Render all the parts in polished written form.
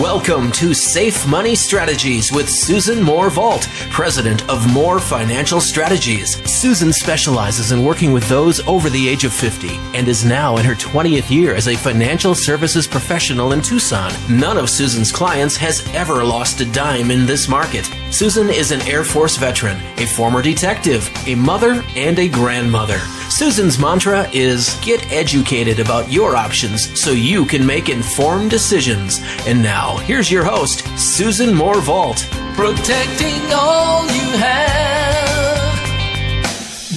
Welcome to Safe Money Strategies with Susan Moore-Vault, president of Moore Financial Strategies. Susan specializes in working with those over the age of 50 and is now in her 20th year as a financial services professional in Tucson. None of Susan's clients has ever lost a dime in this market. Susan is an Air Force veteran, a former detective, a mother, and a grandmother. Susan's mantra is get educated about your options so you can make informed decisions. And now, here's your host, Susan Moore-Vault. Protecting all you have.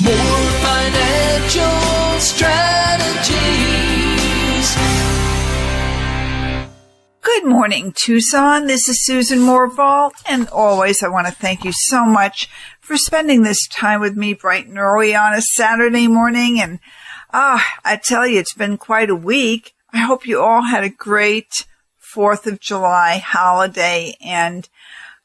More financial strategies. Good morning, Tucson. This is Susan Moore-Vault, and always I want to thank you so much for spending this time with me bright and early on a Saturday morning. And I tell you, it's been quite a week. I hope you all had a great 4th of July holiday, and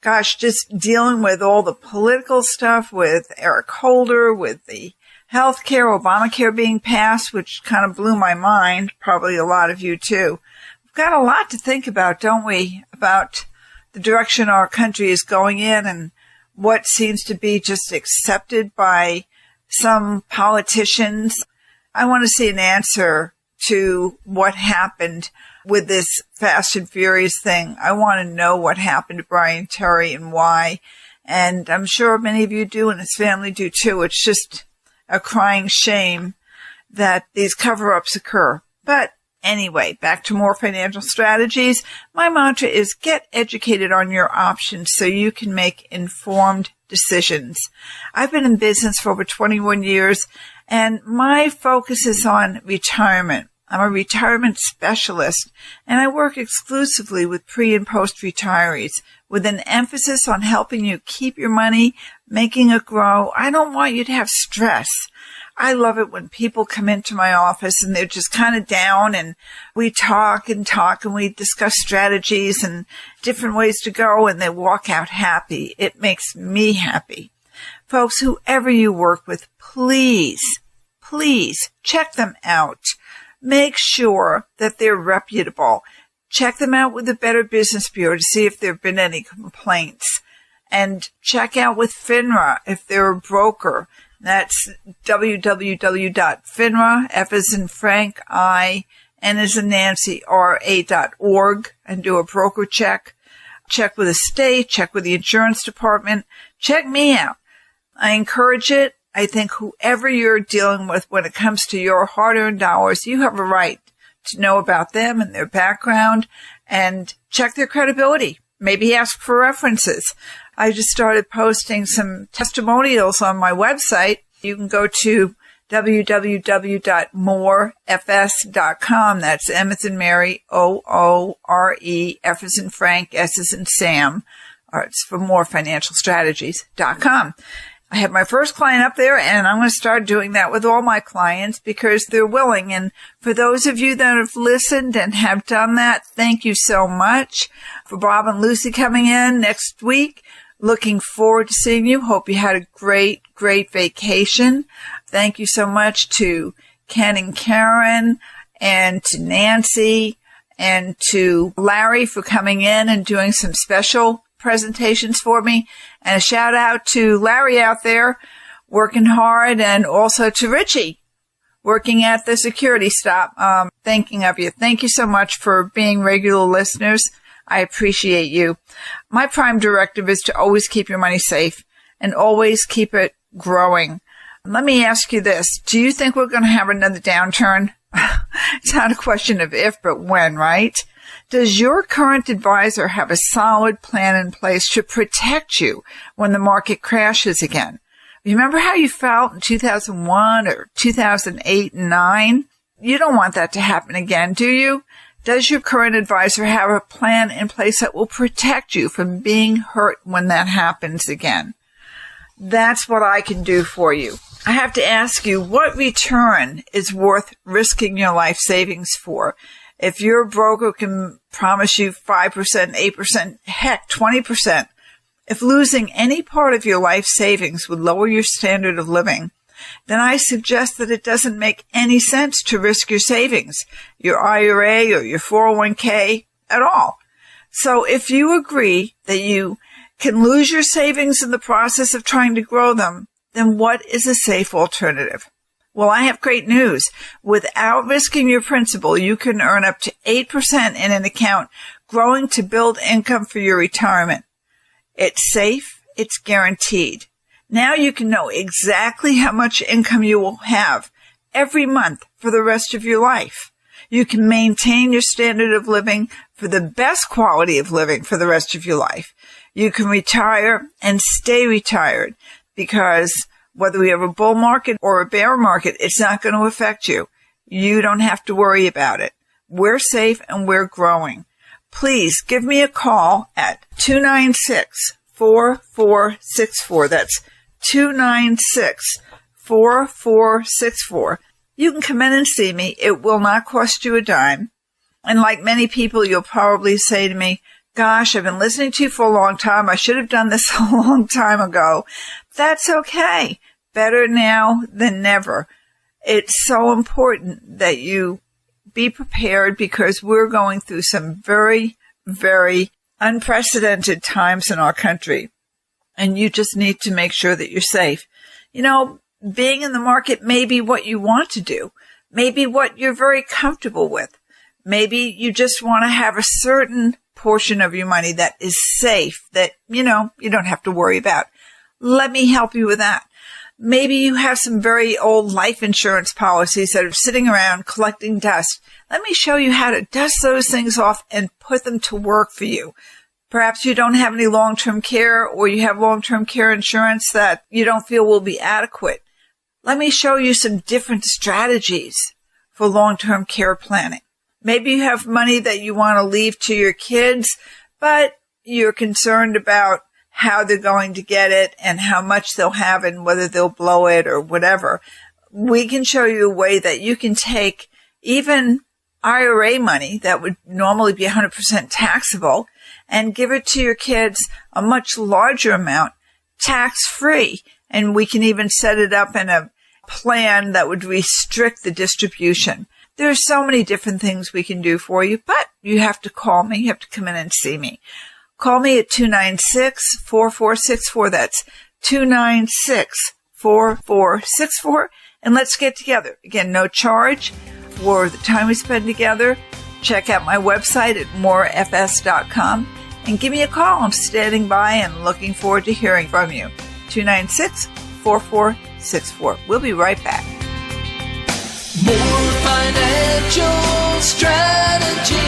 gosh, just dealing with all the political stuff with Eric Holder, with the healthcare, Obamacare being passed, which kind of blew my mind, probably a lot of you too. We've got a lot to think about, don't we, about the direction our country is going in and what seems to be just accepted by some politicians. I want to see an answer to what happened with this Fast and Furious thing. I want to know what happened to Brian Terry and why. And I'm sure many of you do, and his family do too. It's just a crying shame that these cover-ups occur. But anyway, back to More Financial Strategies. My mantra is get educated on your options so you can make informed decisions. I've been in business for over 21 years, and my focus is on retirement. I'm a retirement specialist, and I work exclusively with pre- and post-retirees with an emphasis on helping you keep your money, making it grow. I don't want you to have stress. I love it when people come into my office and they're just kind of down, and we talk and we discuss strategies and different ways to go, and they walk out happy. It makes me happy. Folks, whoever you work with, please check them out. Make sure that they're reputable. Check them out with the Better Business Bureau to see if there have been any complaints. And check out with FINRA if they're a broker. That's www.finra, F as in Frank, I, N as in Nancy, RA.org, and do a broker check. Check with the state, check with the insurance department. Check me out. I encourage it. I think whoever you're dealing with when it comes to your hard-earned dollars, you have a right to know about them and their background and check their credibility. Maybe ask for references. I just started posting some testimonials on my website. You can go to www.moorefs.com. That's M as in Mary, O-O-R-E, F as in Frank, S as in Sam. Or it's for morefinancialstrategies.com. I have my first client up there, and I'm going to start doing that with all my clients because they're willing. And for those of you that have listened and have done that, thank you so much. For Bob and Lucy coming in next week, looking forward to seeing you. Hope you had a great vacation. Thank you so much to Ken and Karen and to Nancy and to Larry for coming in and doing some special presentations for me. And a shout out to Larry out there working hard, and also to Richie working at the security stop. Thinking of you. Thank you so much for being regular listeners. I appreciate you. My prime directive is to always keep your money safe and always keep it growing. Let me ask you this. Do you think we're going to have another downturn? It's not a question of if, but when, right? Does your current advisor have a solid plan in place to protect you when the market crashes again? Remember how you felt in 2001 or 2008 and 9? You don't want that to happen again, do you? Does your current advisor have a plan in place that will protect you from being hurt when that happens again? That's what I can do for you. I have to ask you, what return is worth risking your life savings for? If your broker can promise you 5%, 8%, heck, 20%, if losing any part of your life savings would lower your standard of living, then I suggest that it doesn't make any sense to risk your savings, your IRA or your 401k at all. So if you agree that you can lose your savings in the process of trying to grow them, then what is a safe alternative? Well, I have great news. Without risking your principal, you can earn up to 8% in an account growing to build income for your retirement. It's safe. It's guaranteed. Now you can know exactly how much income you will have every month for the rest of your life. You can maintain your standard of living for the best quality of living for the rest of your life. You can retire and stay retired because whether we have a bull market or a bear market, it's not going to affect you. You don't have to worry about it. We're safe and we're growing. Please give me a call at 296-4464. That's 296-4464. You can come in and see me. It will not cost you a dime. And like many people, you'll probably say to me, gosh, I've been listening to you for a long time. I should have done this a long time ago. That's okay. Better now than never. It's so important that you be prepared because we're going through some very, very unprecedented times in our country. And you just need to make sure that you're safe. You know, being in the market may be what you want to do, maybe what you're very comfortable with. Maybe you just want to have a certain portion of your money that is safe, that, you know, you don't have to worry about. Let me help you with that. Maybe you have some very old life insurance policies that are sitting around collecting dust. Let me show you how to dust those things off and put them to work for you. Perhaps you don't have any long-term care, or you have long-term care insurance that you don't feel will be adequate. Let me show you some different strategies for long-term care planning. Maybe you have money that you want to leave to your kids, but you're concerned about how they're going to get it and how much they'll have and whether they'll blow it or whatever. We can show you a way that you can take even IRA money that would normally be 100% taxable and give it to your kids a much larger amount, tax-free. And we can even set it up in a plan that would restrict the distribution. There are so many different things we can do for you, but you have to call me. You have to come in and see me. Call me at 296-4464. That's 296-4464. And let's get together. Again, no charge for the time we spend together. Check out my website at morefs.com and give me a call. I'm standing by and looking forward to hearing from you. 296-4464. We'll be right back. More financial strategies.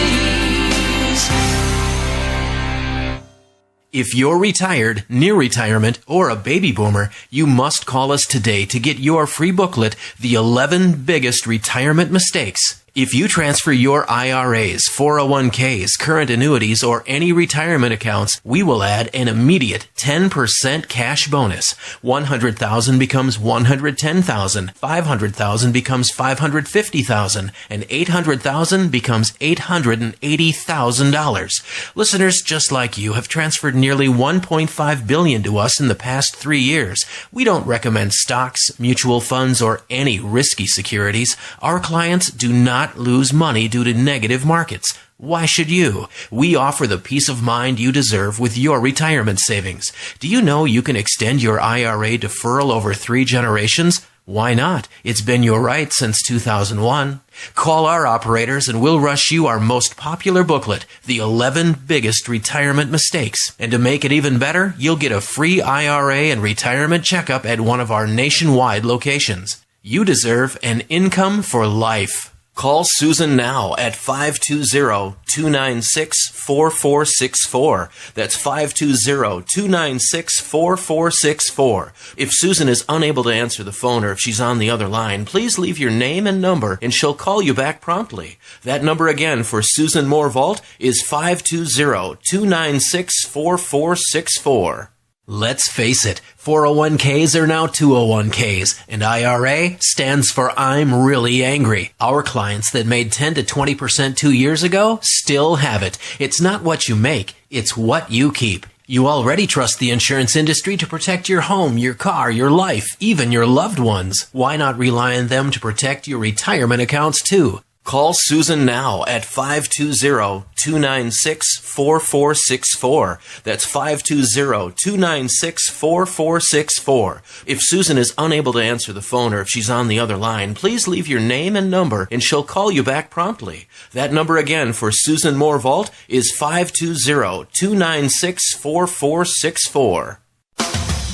If you're retired, near retirement, or a baby boomer, you must call us today to get your free booklet, The 11 Biggest Retirement Mistakes. If you transfer your IRAs, 401ks, current annuities, or any retirement accounts, we will add an immediate 10% cash bonus. $100,000 becomes $110,000, $500,000 becomes $550,000, and $800,000 becomes $880,000. Listeners just like you have transferred nearly $1.5 billion to us in the past 3 years. We don't recommend stocks, mutual funds, or any risky securities. Our clients do not lose money due to negative markets. Why should you? We offer the peace of mind you deserve with your retirement savings. Do you know you can extend your IRA deferral over 3 generations? Why not? It's been your right since 2001. Call our operators and we'll rush you our most popular booklet, The 11 Biggest Retirement Mistakes. And to make it even better, you'll get a free IRA and retirement checkup at one of our nationwide locations. You deserve an income for life. Call Susan now at 520-296-4464. That's 520-296-4464. If Susan is unable to answer the phone or if she's on the other line, please leave your name and number and she'll call you back promptly. That number again for Susan Moore Vault is 520-296-4464. Let's face it, 401ks are now 201ks, and IRA stands for I'm really angry. Our clients that made 10 to 20% 2 years ago still have it. It's not what you make, it's what you keep. You already trust the insurance industry to protect your home, your car, your life, even your loved ones. Why not rely on them to protect your retirement accounts too? Call Susan now at 520-296-4464. That's 520-296-4464. If Susan is unable to answer the phone or if she's on the other line, please leave your name and number and she'll call you back promptly. That number again for Susan Moore Vault is 520-296-4464.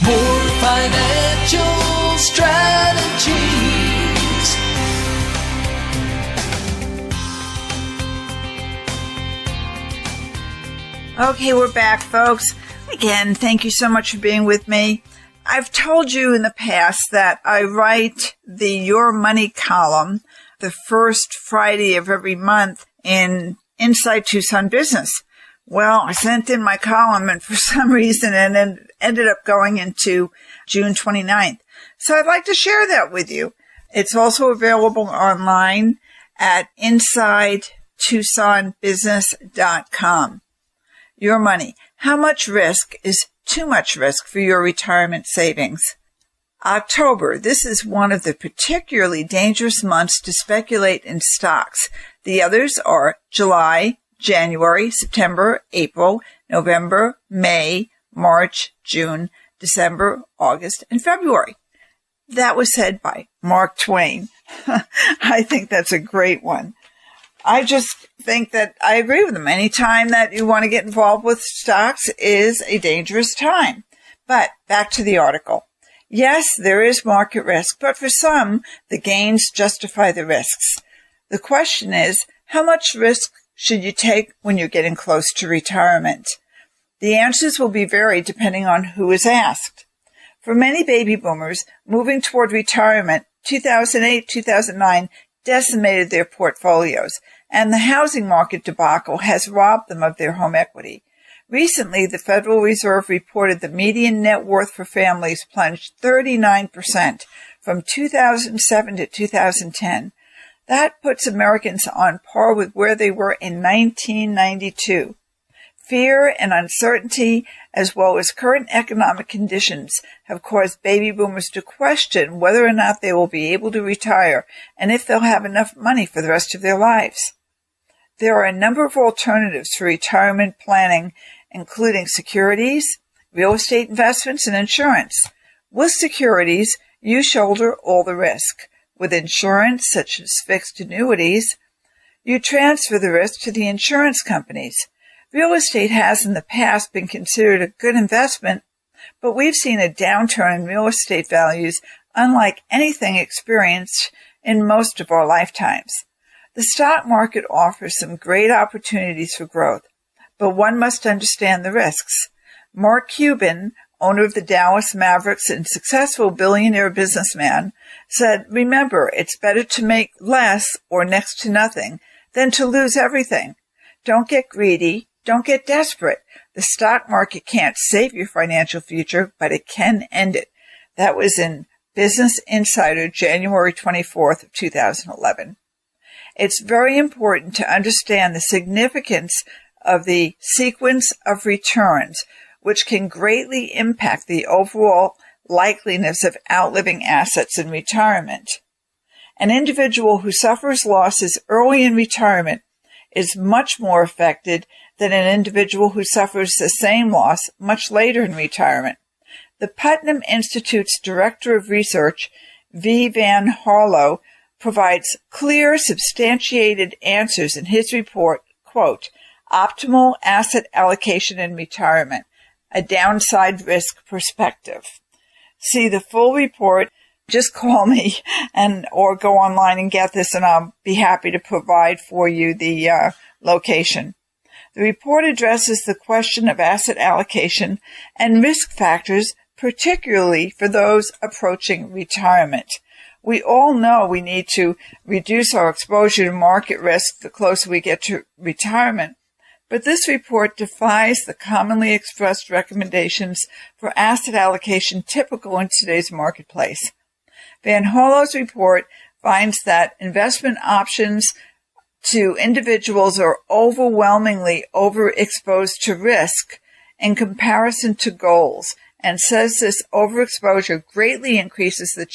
More financial strategies. Okay, we're back, folks. Again, thank you so much for being with me. I've told you in the past that I write the Your Money column the first Friday of every month in Inside Tucson Business. Well, I sent in my column and for some reason it ended up going into June 29th. So I'd like to share that with you. It's also available online at InsideTucsonBusiness.com. Your money. How much risk is too much risk for your retirement savings? October. This is one of the particularly dangerous months to speculate in stocks. The others are July, January, September, April, November, May, March, June, December, August, and February. That was said by Mark Twain. I think that's a great one. I just think that I agree with him. Any time that you want to get involved with stocks is a dangerous time. But back to the article. Yes, there is market risk, but for some, the gains justify the risks. The question is, how much risk should you take when you're getting close to retirement? The answers will be varied depending on who is asked. For many baby boomers, moving toward retirement, 2008-2009 decimated their portfolios, and the housing market debacle has robbed them of their home equity. Recently, the Federal Reserve reported the median net worth for families plunged 39% from 2007 to 2010. That puts Americans on par with where they were in 1992. Fear and uncertainty, as well as current economic conditions, have caused baby boomers to question whether or not they will be able to retire and if they'll have enough money for the rest of their lives. There are a number of alternatives for retirement planning, including securities, real estate investments, and insurance. With securities, you shoulder all the risk. With insurance, such as fixed annuities, you transfer the risk to the insurance companies. Real estate has in the past been considered a good investment, but we've seen a downturn in real estate values unlike anything experienced in most of our lifetimes. The stock market offers some great opportunities for growth, but one must understand the risks. Mark Cuban, owner of the Dallas Mavericks and successful billionaire businessman, said, "Remember, it's better to make less or next to nothing than to lose everything. Don't get greedy. Don't get desperate. The stock market can't save your financial future, but it can end it." That was in Business Insider, January 24th of 2011. It's very important to understand the significance of the sequence of returns, which can greatly impact the overall likeliness of outliving assets in retirement. An individual who suffers losses early in retirement is much more affected than an individual who suffers the same loss much later in retirement. The Putnam Institute's Director of Research, V. Van Harlow, provides clear, substantiated answers in his report, quote, "Optimal Asset Allocation in Retirement, a Downside Risk Perspective." See the full report. Just call me or go online and get this, and I'll be happy to provide for you the location. The report addresses the question of asset allocation and risk factors, particularly for those approaching retirement. We all know we need to reduce our exposure to market risk the closer we get to retirement, but this report defies the commonly expressed recommendations for asset allocation typical in today's marketplace. Van Harlow's report finds that investment options to individuals are overwhelmingly overexposed to risk in comparison to goals, and says this overexposure greatly increases the